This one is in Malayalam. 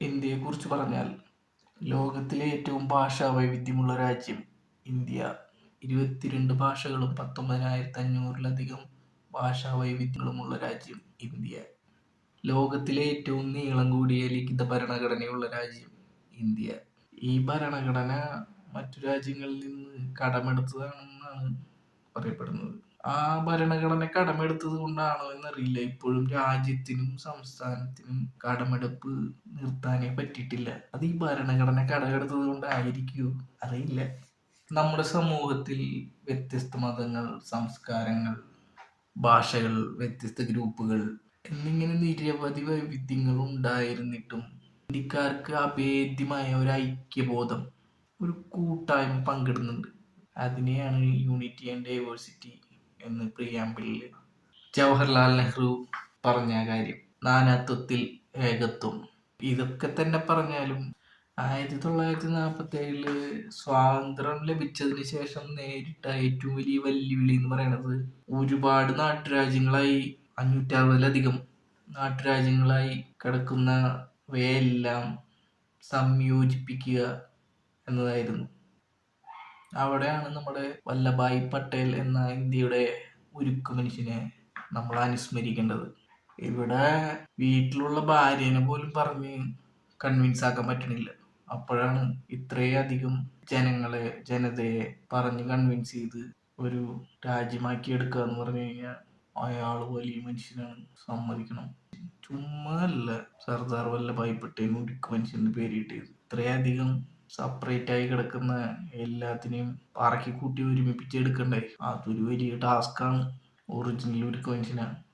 ഇന്ത്യയെക്കുറിച്ച് പറഞ്ഞാൽ ലോകത്തിലെ ഏറ്റവും ഭാഷാ വൈവിധ്യമുള്ള രാജ്യം ഇന്ത്യ. 22 ഭാഷകളും 19,500-ലധികം ഭാഷാ വൈവിധ്യങ്ങളുമുള്ള രാജ്യം ഇന്ത്യ. ലോകത്തിലെ ഏറ്റവും നീളം കൂടിയ ലിഖിത ഭരണഘടനയുള്ള രാജ്യം ഇന്ത്യ. ഈ ഭരണഘടന മറ്റു രാജ്യങ്ങളിൽ നിന്ന് കടമെടുത്തതാണെന്നാണ് പറയപ്പെടുന്നത്. ആ ഭരണഘടന കടമെടുത്തത് കൊണ്ടാണോ എന്നറിയില്ല, ഇപ്പോഴും രാജ്യത്തിനും സംസ്ഥാനത്തിനും കടമെടുപ്പ് നിർത്താനേ പറ്റിയിട്ടില്ല. അത് ഈ ഭരണഘടന കടമെടുത്തത് കൊണ്ടായിരിക്കുമോ, അറിയില്ല. നമ്മുടെ സമൂഹത്തിൽ വ്യത്യസ്ത മതങ്ങൾ, സംസ്കാരങ്ങൾ, ഭാഷകൾ, വ്യത്യസ്ത ഗ്രൂപ്പുകൾ എന്നിങ്ങനെ നിരവധി വൈവിധ്യങ്ങൾ ഉണ്ടായിരുന്നിട്ടും ഇന്ത്യക്കാർക്ക് അഭേദ്യമായ ഒരു ഐക്യബോധം, ഒരു കൂട്ടായ്മ പങ്കിടുന്നുണ്ട്. അതിനെയാണ് യൂണിറ്റി ആൻഡ് ഡൈവേഴ്സിറ്റി എന്ന് പ്രിയാമ്പിളിൽ ജവഹർലാൽ നെഹ്റു പറഞ്ഞ കാര്യം. നാനാത്വത്തിൽ ഏകത്വം. ഇതൊക്കെ തന്നെ പറഞ്ഞാലും 1947 സ്വാതന്ത്ര്യം ലഭിച്ചതിന് ശേഷം നേരിട്ട ഏറ്റവും വലിയ വെല്ലുവിളി എന്ന് പറയുന്നത് ഒരുപാട് നാട്ടുരാജ്യങ്ങളായി, 560-ലധികം നാട്ടുരാജ്യങ്ങളായി കിടക്കുന്നവയെല്ലാം സംയോജിപ്പിക്കുക എന്നതായിരുന്നു. അവിടെയാണ് നമ്മുടെ വല്ലഭായ് പട്ടേൽ എന്ന ഇന്ത്യയുടെ ഉരുക്കു മനുഷ്യനെ നമ്മൾ അനുസ്മരിക്കേണ്ടത്. ഇവിടെ വീട്ടിലുള്ള ഭാര്യനെ പോലും പറഞ്ഞ് കൺവിൻസ് ആക്കാൻ പറ്റണില്ല. അപ്പോഴാണ് ഇത്രയധികം ജനതയെ പറഞ്ഞ് കൺവിൻസ് ചെയ്ത് ഒരു രാജ്യമാക്കി എടുക്കുക എന്ന് പറഞ്ഞു കഴിഞ്ഞാൽ അയാൾ വലിയ മനുഷ്യനാണ്, സമ്മതിക്കണം. ചുമ്മാ അല്ല സർദാർ വല്ലഭായ് പട്ടേൽ ഉരുക്കു മനുഷ്യൻ എന്ന് പേര് കിട്ടിയത്. ഇത്രയധികം സെപ്പറേറ്റ് ആയി കിടക്കുന്ന എല്ലാത്തിനെയും പറക്കി കൂട്ടി ഒരുമിപ്പിച്ചെടുക്കണ്ടേ, അതൊരു വലിയ ടാസ്ക്കാണ്. ഒറിജിനൽ ഉരുക്കു മനുഷ്യനാണ്.